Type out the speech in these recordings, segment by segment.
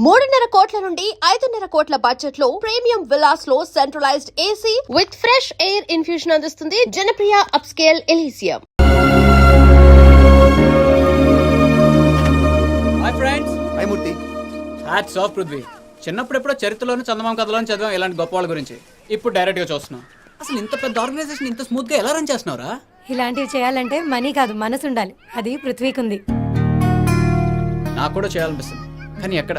3.5 కోట్ల నుండి 5.5 కోట్ల బడ్జెట్ లో ప్రీమియం విల్లాస్ లో centralised AC with fresh air infusion అందిస్తుంది Janapriya upscale Elysium. Hi friends. Hi Murthy. Hats off Prithvi. చిన్నప్పుడు ఎప్పుడో చరిత్రలోను చందమామ కథలోని చదివాం ఇలాంటి గొప్ప వాళ్ళ గురించి. ఇప్పుడు డైరెక్ట్ గా చూస్తున్నాం. అసలు ఇంత పెద్ద ఆర్గనైజేషన్ ఇంత స్మూత్ గా ఎలా రన్ చేస్తున్నావురా? ఇలాంటివి చేయాలంటే మనీ కాదు, మనసు ఉండాలి. అది పృథ్వీకి ఉంది. నాకు కూడా చేయాలనిపిస్తుంది, కానీ ఎక్కడ?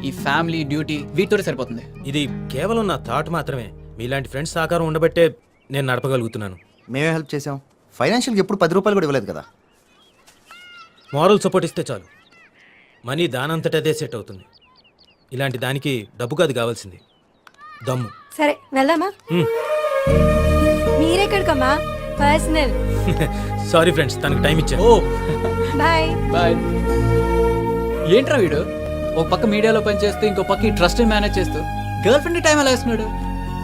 ఈ ఫ్యామిలీ డ్యూటీ వీటితో సరిపోతుంది. ఇది కేవలం నా థాట్ మాత్రమే. మీలాంటి ఫ్రెండ్స్ సహకారం ఉండబట్టే నేను నడపగలుగుతున్నాను. మేమే హెల్ప్ చేసాం. ఫైనాన్షియల్గా ఎప్పుడు 10 రూపాయలు కూడా ఇవ్వలేదు కదా. మారల్ సపోర్ట్ ఇస్తే చాలు. మనీ దానంతట అదే సెట్ అవుతుంది. ఇలాంటి దానికి డబ్బు కాదు కావాల్సింది, దమ్ము. సరే వెళ్దామా? మీరెక్కడికమ్మా? పర్సనల్. సారీ ఫ్రెండ్స్, తనకు టైం ఇచ్చాను. Oh bye bye. ఏంట్రా వీడు ఒక పక్క మీడియాలో పనిచేస్తూ ఇంకో పక్క ఈ ట్రస్ట్ మేనేజ్ చేస్తూ గర్ల్ ఫ్రెండ్ టైం ఎలా వేస్తున్నాడు?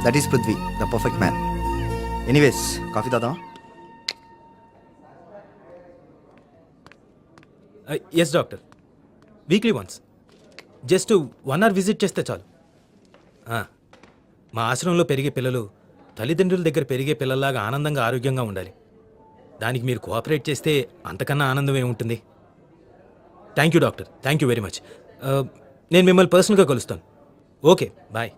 That is Prithvi, the perfect man. Anyways, coffee తాదా? Yes doctor, weekly once. Just 1 hour visit చేస్తే చాలు. మా ఆశ్రమంలో పెరిగే పిల్లలు తల్లిదండ్రుల దగ్గర పెరిగే పిల్లల్లాగా ఆనందంగా ఆరోగ్యంగా ఉండాలి. దానికి మీరు కోఆపరేట్ చేస్తే అంతకన్నా ఆనందం ఏముంటుంది. Thank you doctor, thank you very much. నేను మిమ్మల్ని పర్సనల్గా కలుస్తాను. Okay bye.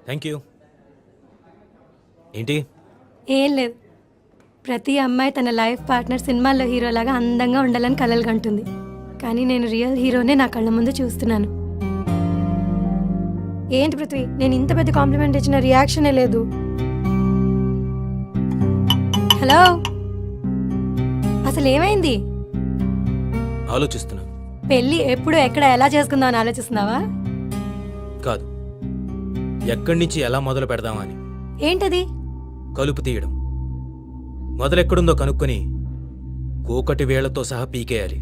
Thank you. ఏంటి? ఏం లేదు, ప్రతి అమ్మాయి తన లైఫ్ పార్ట్నర్ సినిమాల్లో హీరోలాగా అందంగా ఉండాలని కలలు కంటుంది. కానీ నేను రియల్ హీరోనే నా కళ్ళ ముందు చూస్తున్నాను. ఏంటి పృథ్వీ, నేను ఇంత పెద్ద కాంప్లిమెంట్ ఇచ్చిన రియాక్షనే లేదు. హలో, అసలు ఏమైంది? ఆలోచిస్తున్నాను. పెళ్ళి ఎప్పుడు ఎక్కడ ఎలా చేసుకుందాం అని ఆలోచిస్తున్నావా? కాదు, ఎక్కడి నుంచి ఎలా మొదలు పెడదామా అని. ఏంటది? కలుపు తీయడం. మొదలెక్కడుందో కనుక్కొని కోకటి వేళ్లతో సహా పీకేయాలి.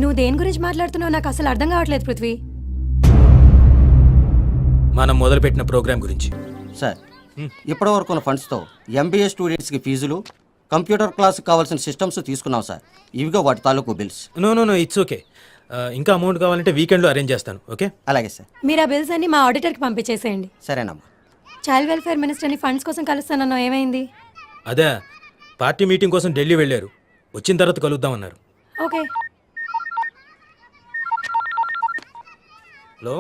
నువ్వు దేని గురించి మాట్లాడుతున్నావు నాకు అసలు అర్థం కావట్లేదు పృథ్వీ. మనం మొదలుపెట్టిన ప్రోగ్రాం గురించి. సార్, ఇప్పటి వరకు ఉన్న ఫండ్స్తో ఎంబీఏ స్టూడెంట్స్కి ఫీజులు, కంప్యూటర్ క్లాస్కి కావాల్సిన సిస్టమ్స్ తీసుకున్నాం సార్. ఇవిగో వాటి తాలూకు బిల్స్. No it's okay. ఇంకా అమౌంట్ కావాలంటే వీకెండ్లో అరేంజ్ చేస్తాను. ఓకే? అలాగే సార్. మీరు ఆ బిల్స్ అన్ని మా ఆడిటర్కి పంపించేసేయండి. సరేనమ్మా. చైల్డ్ వెల్ఫేర్ మినిస్టర్ని ఫండ్స్ కోసం కలుస్తానన్నా ఏమైంది? అదే, పార్టీ మీటింగ్ కోసం ఢిల్లీ వెళ్ళారు. వచ్చిన తర్వాత కలుద్దామన్నారు. ఓకే. హలో,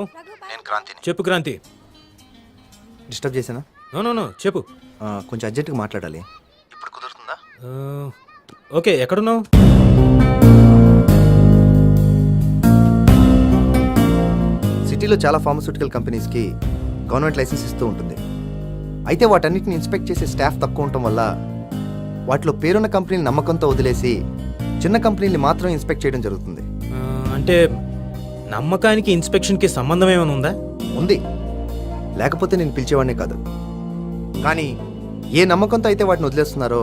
నేను క్రాంతిని. చెప్పు క్రాంతి. డిస్టర్బ్ చేశానా? నో చెప్పు. కొంచెం అర్జెంట్గా మాట్లాడాలి. ఇప్పుడు కుదురుతుందా? ఓకే, ఎక్కడున్నావు? సిటీలో చాలా ఫార్మస్యూటికల్ కంపెనీస్కి గవర్నమెంట్ లైసెన్స్ ఇస్తూ ఉంటుంది. అయితే వాటన్నిటిని ఇన్స్పెక్ట్ చేసే స్టాఫ్ తక్కువ ఉండటం వల్ల వాటిలో పేరున్న కంపెనీని నమ్మకంతో వదిలేసి చిన్న కంపెనీని మాత్రం ఇన్స్పెక్ట్ చేయడం జరుగుతుంది. అంటే నమ్మకానికి ఇన్స్పెక్షన్కి సంబంధం ఏమైనా ఉందా? ఉంది, లేకపోతే నేను పిలిచేవాడినే కాదు. కానీ ఏ నమ్మకంతో అయితే వాటిని వదిలేస్తున్నారో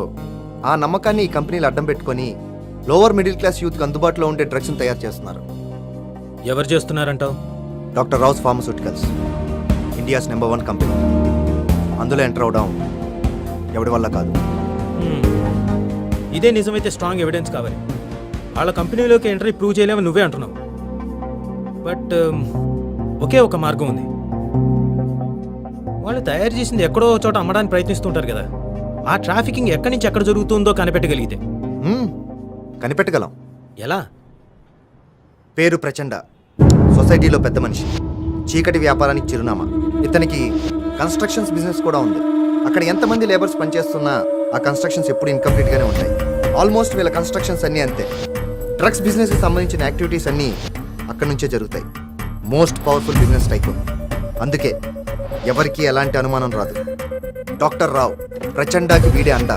ఆ నమ్మకాన్ని ఈ కంపెనీలు అడ్డం పెట్టుకొని లోవర్ మిడిల్ క్లాస్ యూత్కి అందుబాటులో ఉండే డ్రగ్స్ని తయారు చేస్తున్నారు. ఎవరు చేస్తున్నారంటావు? Doctor Rao's pharmaceuticals, India's number 1 company. అందులో ఎంటర్ అవడం ఎవడి వల్ల కాదు. ఇదే నిజమైతే స్ట్రాంగ్ ఎవిడెన్స్ కావాలి. వాళ్ళ కంపెనీలోకి ఎంట్రీ ప్రూవ్ చేయలేమని నువ్వే అంటున్నావు. బట్ ఒకే ఒక మార్గం ఉంది. వాళ్ళు తయారు చేసింది ఎక్కడో చోట అమ్మడానికి ప్రయత్నిస్తుంటారు కదా. ఆ ట్రాఫికింగ్ ఎక్కడి నుంచి ఎక్కడ జరుగుతుందో కనిపెట్టగలిగితే. కనిపెట్టగలం. ఎలా? పేరు ప్రచండ, సొసైటీలో పెద్ద మనిషి, చీకటి వ్యాపారానికి చిరునామా. ఇతనికి కన్స్ట్రక్షన్స్ బిజినెస్ కూడా ఉంది. అక్కడ ఎంతమంది లేబర్స్ పనిచేస్తున్నా ఆ కన్స్ట్రక్షన్స్ ఎప్పుడు ఇన్కంప్లీట్గానే ఉంటాయి. ఆల్మోస్ట్ వీళ్ళ కన్స్ట్రక్షన్స్ అన్నీ అంతే. డ్రగ్స్ బిజినెస్కి సంబంధించిన యాక్టివిటీస్ అన్నీ అక్కడి నుంచే జరుగుతాయి. Most powerful business tycoon. అందుకే ఎవరికి ఎలాంటి అనుమానం రాదు. డాక్టర్ రావు ప్రచండాకి వీడే అండ.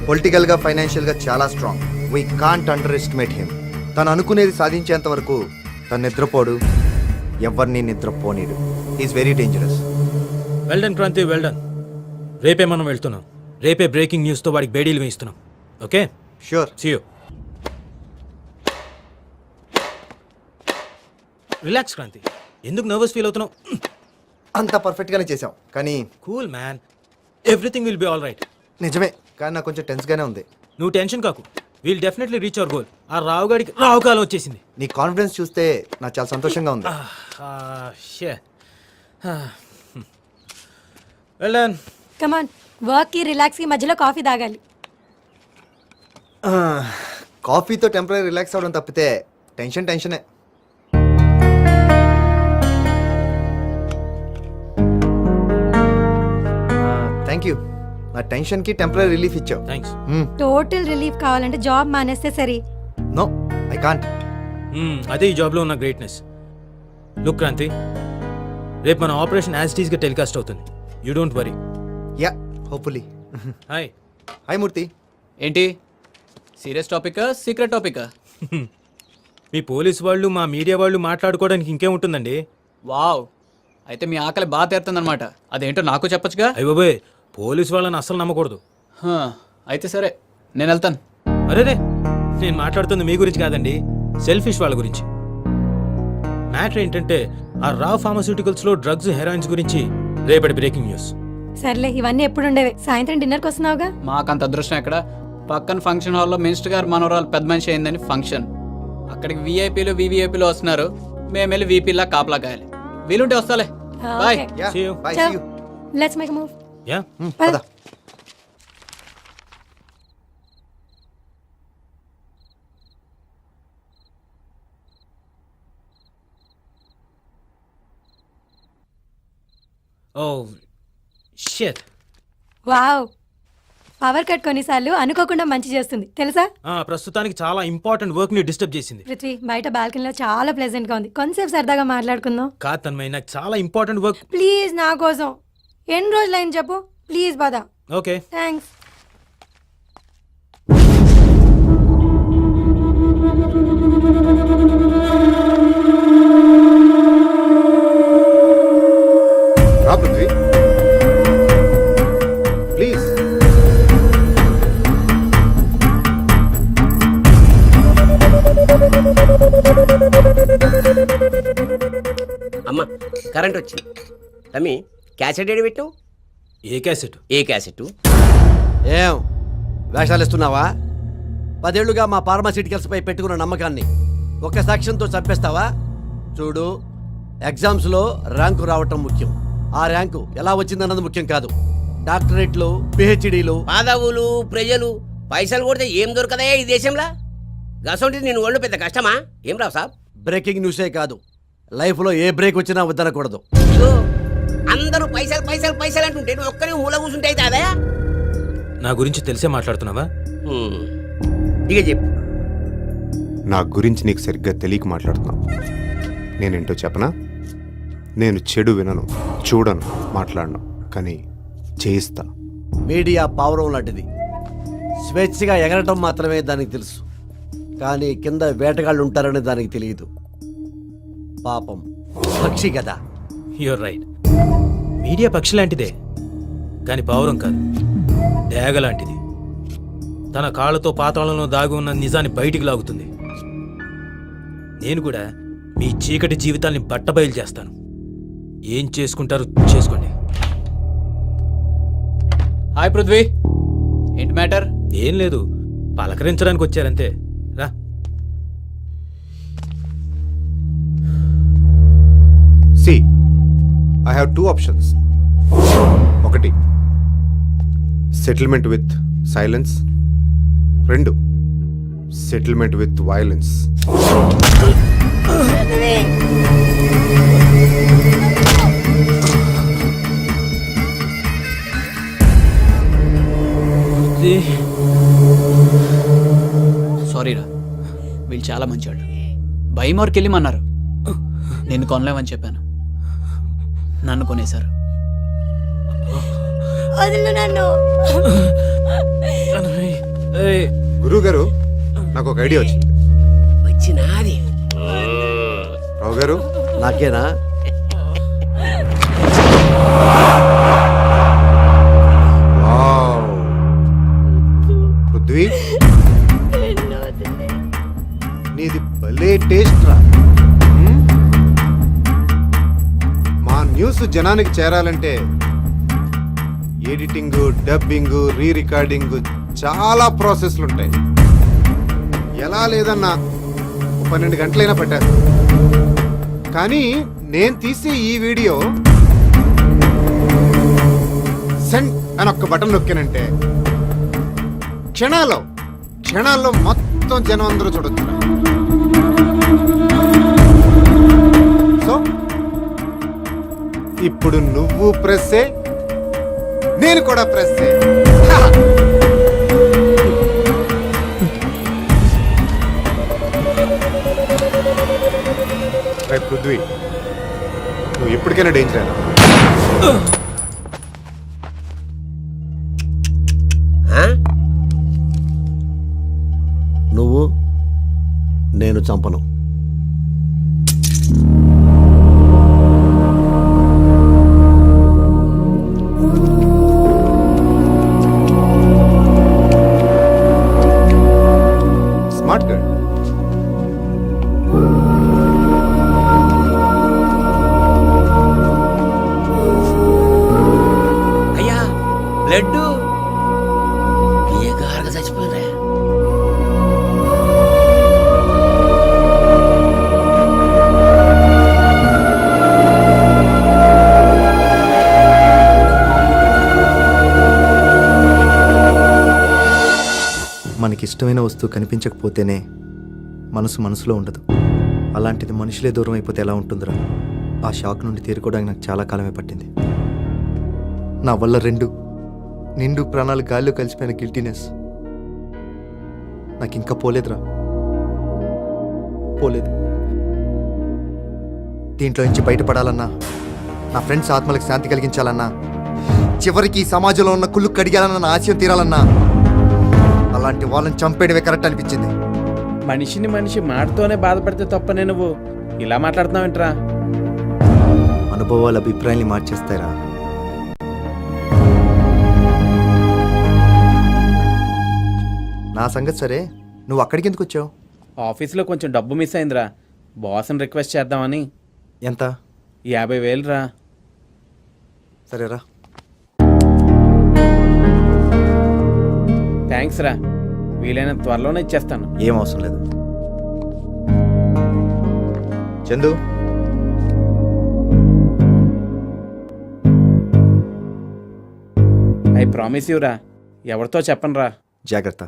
పొలిటికల్గా, ఫైనాన్షియల్గా చాలా strong. We can't underestimate him. తను అనుకునేది సాధించేంత వరకు తను నిద్రపోడు, ఎవరిని నిద్రపోనీడు. Is very dangerous. Well done Kranti, well done. రేపే మనం వెళ్తున్నాం. రేపే బ్రేకింగ్ న్యూస్తో వాడికి బేడీలు వేయిస్తున్నాం. Okay? Sure. See you. Relax Kranti, ఎందుకు నర్వస్ ఫీల్ అవుతున్నావు? అంత పర్ఫెక్ట్గానే చేసాం, కానీ cool man, everything will be all right. నిజమే, కానీ నాకు కొంచెం టెన్స్గానే ఉంది. నువ్వు టెన్షన్ కాకు, we'll definitely reach our goal. ఆ రావు గాడికి రావు కాలం వచ్చేసింది. నీ కాన్ఫిడెన్స్ చూస్తే నాకు చాలా సంతోషంగా ఉంది. Well done. కమాన్, వర్క్కి రిలాక్స్కి మధ్యలో కాఫీ తాగాలి. కాఫీతో టెంపరీ రిలాక్స్ అవ్వడం తప్పితే టెన్షనే. థ్యాంక్ యూ, నా టెన్షన్కి టెంపరీ రిలీఫ్ ఇచ్చావు. థ్యాంక్స్. టోటల్ రిలీఫ్ కావాలంటే జాబ్ మానేస్తే సరే. No, I can't. అదే ఈ జాబ్లో ఉన్న గ్రేట్నెస్. లుక్ క్రాంతి, రేపు మన ఆపరేషన్ యాజ్ టీజ్గా టెలికాస్ట్ అవుతుంది. You don't worry. Yeah, hopefully. Hi. Hi Murthy. ఏంటి సీరియస్ టాపికా సీక్రెట్ టాపికా? మీ పోలీస్ వాళ్ళు మా మీడియా వాళ్ళు మాట్లాడుకోవడానికి ఇంకేముంటుందండి? వావ్, అయితే మీ ఆకలి బాగా తీరుతుందన్నమాట. అదేంటో నాకు చెప్పొచ్చుగా. అయ్య బాబోయ్, పోలీస్ వాళ్ళని అస్సలు నమ్మకూడదు. హా, అయితే సరే, నేను వెళ్తాను. అరేరే, నేను మాట్లాడుతుంది మీ గురించి కాదండి, సెల్ఫిష్ వాళ్ళ గురించి. మ్యాటర్ ఏంటంటే ఆ రా ఫార్మాస్యూటికల్స్లో డ్రగ్స్, హెరాయిన్స్ గురించి రేపటి బ్రేకింగ్ న్యూస్. సర్లే, ఇవన్నీ ఎప్పుడు ఉండేవి. సాయంత్రం డిన్నర్కి వస్తున్నావుగా. మాకంత అదృష్టం ఎక్కడ? పక్కన ఫంక్షన్ హాల్లో మినిస్టర్ గారు మనవరాలు పెద్ద మనిషి అయిందని ఫంక్షన్. అక్కడికి విఐపీలు వివిఐపీలు వస్తున్నారు. మేము వెళ్ళి వీపీలా కాపలా కాయాలి. వీలుంటే వస్తాలే. Bye. Yeah, See you. Bye, see you. Let's make move. Yeah. పద. Oh shit. Wow, power cut కొన్నిసార్లు అనుకోకుండా మంచి చేస్తుంది తెలుసా. ప్రస్తుతానికి చాలా ఇంపార్టెంట్ వర్క్ ని డిస్టర్బ్ చేసింది. పృథ్వీ, బయట బాల్కనీలో చాలా ప్లెజెంట్ గా ఉంది. కొంతసేపు సరదాగా మాట్లాడుకుందాం. కాదు తన్మయ్య, నాకు చాలా ఇంపార్టెంట్ వర్క్. ప్లీజ్, నా కోసం. ఎన్ని రోజులు అయింది చెప్పు. ప్లీజ్ పద. ఓకే. థ్యాంక్స్. రా పృథ్వీ, ప్లీజ్. అమ్మ కరెంట్ వచ్చింది. తమ్మి క్యాసెట్ ఏడు పెట్టు. ఏ క్యాసెట్? ఏ క్యాసెట్? ఏం వేషాలు ఇస్తున్నావా? 10 ఏళ్లుగా మా ఫార్మాసిటికల్స్పై పెట్టుకున్న నమ్మకాన్ని ఒక సాక్ష్యంతో చంపేస్తావా? చూడు, ఎగ్జామ్స్లో ర్యాంకు రావటం ముఖ్యం. ఆ ర్యాంకు ఎలా వచ్చిందన్నది ముఖ్యం కాదు. డాక్టరేట్లు, పిహెచ్డీలు, పాదవులు, ప్రజలు పైసలు కొడితే ఏం దొరకదా ఈ దేశంలో? గసంటి నేను ఒళ్ళు పెద్ద కష్టమా? ఏం రావు సాబ్? బ్రేకింగ్ న్యూసే కాదు, లైఫ్లో ఏ బ్రేక్ వచ్చినా వద్దనకూడదు. ఇదిగో, అందరూ పైసలు పైసలు పైసలు అంటుంటే నువ్వు ఒక్కనే మూల కూర్చుంటే అయితే అదే. నా గురించి తెలిసే మాట్లాడుతున్నావా? ఇక చెప్పు. నా గురించి నీకు సరిగ్గా తెలియక మాట్లాడుతున్నావు. నేనేంటో చెప్పనా? నేను చెడు వినను, చూడను, మాట్లాడను, కానీ చేయిస్తా. మీడియా పావురం లాంటిది. స్వేచ్ఛగా ఎగరటం మాత్రమే దానికి తెలుసు, కానీ కింద వేటగాళ్ళు ఉంటారని దానికి తెలియదు. పాపం, పక్షి కదా. You're right. మీడియా పక్షి లాంటిదే, కానీ పావురం కాదు, డేగ లాంటిది. తన కాళ్ళతో పాతాళంలో దాగి ఉన్న నిజాన్ని బయటికి లాగుతుంది. నేను కూడా మీ చీకటి జీవితాల్ని బట్టబయలు చేస్తాను. ఏం చేసుకుంటారో చేసుకోండి. హాయ్ పృథ్వీ, ఏంటి మ్యాటర్? ఏం లేదు, పలకరించడానికి వచ్చారంతే. రా. See, I have 2 options. ఒకటి, settlement with silence. 2, settlement with violence. Sorry రా, వీళ్ళు చాలా మంచివాళ్ళు. భయమోర్కి వెళ్ళమన్నారు, నేను కొనలేమని చెప్పాను, నన్ను కొనేశారు. వదిలు నన్ను. గురువు గారు, నాకు ఒక ఐడియా వచ్చింది. వచ్చినాది. రావు గారు, నాకేనా? వావ్. పృథ్వీ, నీది భలే టేస్ట్ రా. మా న్యూస్ జనానికి చేరాలంటే ఎడిటింగ్, డబ్బింగ్, రీ రికార్డింగ్ చాలా ప్రాసెస్లు ఉంటాయి. ఎలా లేదన్నా 12 గంటలైనా పట్టారు. కానీ నేను తీసే ఈ వీడియో సెండ్ అని ఒక్క బటన్ నొక్కానంటే క్షణాల్లో మొత్తం జనం అందరూ చూడొచ్చు. సో ఇప్పుడు నువ్వు ప్రెస్సే, నేను కూడా ప్రెస్సే. పృథ్వీ, నువ్వు ఎప్పటికైనా డేంజర్ అయినా. ఆ? నువ్వు నేను చంపను. Smart girl. అయ్యా బ్లడ్ ఏ గారగా చచ్చిపోయినరా? మనకిష్టమైన వస్తువు కనిపించకపోతేనే మనసులో ఉండదు. అలాంటిది మనుషులే దూరం అయిపోతే ఎలా ఉంటుందిరా? ఆ షాక్ నుండి తేరుకోవడానికి నాకు చాలా కాలమే పట్టింది. నా వల్ల నిండు ప్రాణాలు గాల్లో కలిసిపోయిన గిల్టీనెస్ నాకు ఇంకా పోలేదు. దీంట్లో నుంచి బయటపడాలన్నా, నా ఫ్రెండ్స్ ఆత్మలకు శాంతి కలిగించాలన్నా, చివరికి ఈ సమాజంలో ఉన్న కుళ్ళు కడిగాలన్న నా ఆశయం తీరాలన్నా, అలాంటి వాళ్ళని చంపేయడమే కరెక్ట్ అనిపించింది. మనిషి మాటతోనే బాధపడితే తప్పనే నువ్వు ఇలా మాట్లాడుతున్నావేంట్రా? అనుభవాల అభిప్రాయాన్ని మార్చేస్తారా? నా సంగతి సరే, నువ్వు అక్కడికి ఎందుకు వచ్చావు? ఆఫీస్లో కొంచెం డబ్బు మిస్ అయిందిరా. బాస్ని రిక్వెస్ట్ చేద్దామని. ఎంత? 50,000 రా. సరేరా. థ్యాంక్స్ రా, వీలైనంత త్వరలోనే ఇచ్చేస్తాను. ఏం అవసరం లేదు. చందు, ఐ ప్రామిస్ యూ రా, ఎవరితో చెప్పను రా. జాగ్రత్త.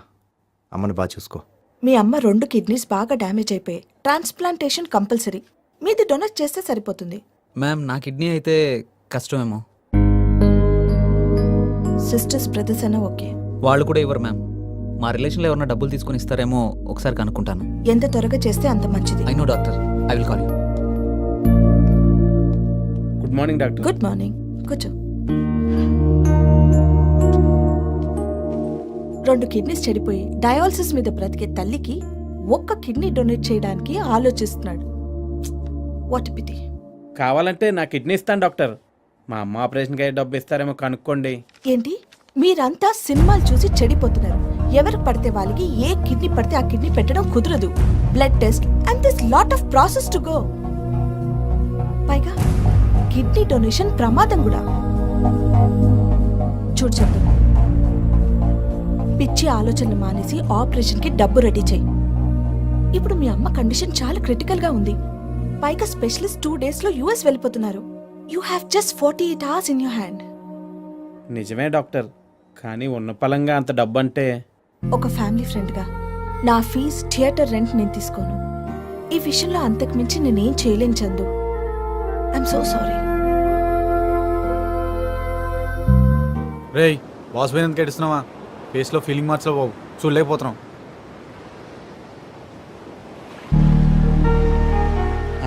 అమ్మని బాగా చూసుకో. మీ అమ్మ 2 కిడ్నీస్ బాగా డ్యామేజ్ అయిపోయాయి. Transplantation compulsory. మీది డొనేట్ చేస్తే సరిపోతుంది. మ్యామ్, నా కిడ్నీ అయితే కష్టమేమో. సిస్టర్స్ బ్రదర్స్ అయినా ఓకే. వాళ్ళు కూడా ఇవ్వరు మ్యామ్. మా రిలేషన్లో ఎవరన్నా డబ్బులు తీసుకొని ఇస్తారేమో ఒకసారి కనుక్కుంటాను. ఎంత త్వరగా చేస్తే అంత మంచిది. I know doctor, I will call you. Good morning doctor. Good morning. కూర్చో. 2 కిడ్నీస్ చెడిపోయి డయాలసిస్ మీద బ్రతికే తల్లికి 1 కిడ్నీ డొనేట్ చేయడానికి ఆలోచిస్తున్నాడు. What pity. కావాలంటే నా కిడ్నీ ఇస్తాను డాక్టర్. మా అమ్మ ఆపరేషన్కి అయ్యే డబ్బు ఇస్తారేమో కనుక్కోండి. ఏంటి, మీరంతా సినిమాలు చూసి చెడిపోతున్నారు. ఎవరికి పడితే వాళ్ళకి ఏ కిడ్నీ పడితే ఆ కిడ్నీ పెట్టడం కుదరదు. Blood test and this lot of process to go. పైగా కిడ్నీ డొనేషన్ ప్రమాదం కూడా. చూడు చందు, పిచ్చి ఆలోచనలు మానేసి ఆపరేషన్కి డబ్బు రెడీ చేయి. ఇప్పుడు మీ అమ్మ కండిషన్ చాలా క్రిటికల్ గా ఉంది. పైగా స్పెషలిస్ట్ 2 days లో US వెళ్ళిపోతున్నారు. You have just 48 hours in your hand. నిజమే డాక్టర్, కానీ ఉన్న పలంగా అంత డబ్బు అంటే. ఒక ఫ్యామిలీ ఫ్రెండ్గా నా ఫీజ్, థియేటర్ రెంట్ నేను తీసుకోను. ఈ విషయంలో అంతకు మించి నేనేం చేయలేను చందు. I'm so sorry. రేయ్, బాస్ పోయిన ఎందుకు ఏడుస్తున్నావా? ఫేస్లో ఫీలింగ్ మార్క్స్లో బాబు చూడలేకపోతున్నాం.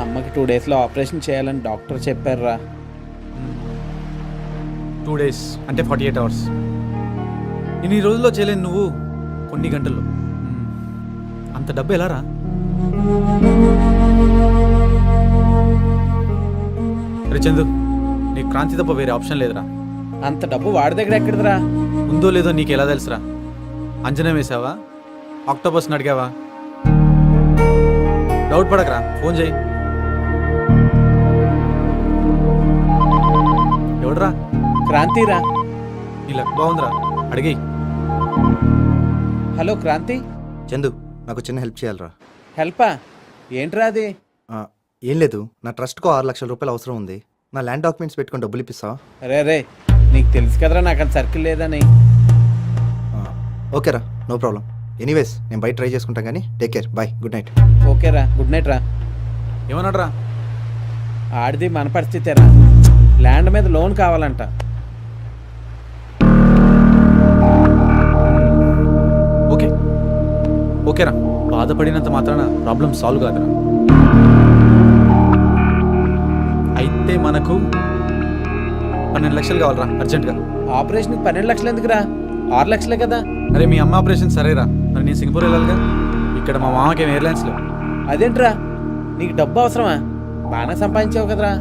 అమ్మకి 2 daysలో ఆపరేషన్ చేయాలని డాక్టర్ చెప్పారురా. 2 days అంటే 48 hours. ఇన్ని రోజుల్లో చేయలేను నువ్వు కొన్ని గంటల్లో. అంత డబ్బు ఎలా రా? రే చందు, నీకు క్రాంతి తప్ప వేరే ఆప్షన్ లేదురా. అంత డబ్బు వాడి దగ్గర ఎక్కడిదిరా? ఉందో లేదో నీకు ఎలా తెలుసురా? అంచనా వేసావా? ఆక్టోపస్ని అడిగావా? డౌట్ పడకరా, ఫోన్ చేయి. ఎవడరా? క్రాంతిరా. నీ లక్ బాగుందిరా, అడిగి. హలో క్రాంతి. చందు, నాకు చిన్న హెల్ప్ చేయాలరా. హెల్పా? ఏంట్రా అది? ఆ, ఏం లేదు, నా ట్రస్ట్కో 6 లక్షల రూపాయలు అవసరం ఉంది. నా ల్యాండ్ డాక్యుమెంట్స్ పెట్టుకొని డబ్బులు ఇప్పిస్తావా? రే నీకు తెలుసు కదరా నాకు అంత సర్కిల్ లేదని. ఓకేరా, నో ప్రాబ్లం. ఎనీవేస్ నేను బయట ట్రై చేసుకుంటాను కానీ take care, bye, good night. ఓకేరా, గుడ్ నైట్ రా. ఏమన్నాడు రా? ఆడిది మన పరిస్థితేరా, ల్యాండ్ మీద లోన్ కావాలంట. ఓకేరా, బాధపడినంత మాత్రాన ప్రాబ్లం సాల్వ్ కాదురా. అయితే మనకు 12 లక్షలు కావాలరా అర్జెంట్గా. ఆపరేషన్కి 12 లక్షలు ఎందుకురా? 6 లక్షలే కదా. అరే మీ అమ్మ ఆపరేషన్ సరేరా, మరి నేను సింగపూర్ వెళ్ళాలిగా. ఇక్కడ మా మామకి ఎయిర్లైన్స్లో. అదేంట్రా, నీకు డబ్బు అవసరమా? బాగానే సంపాదించావు కదరా.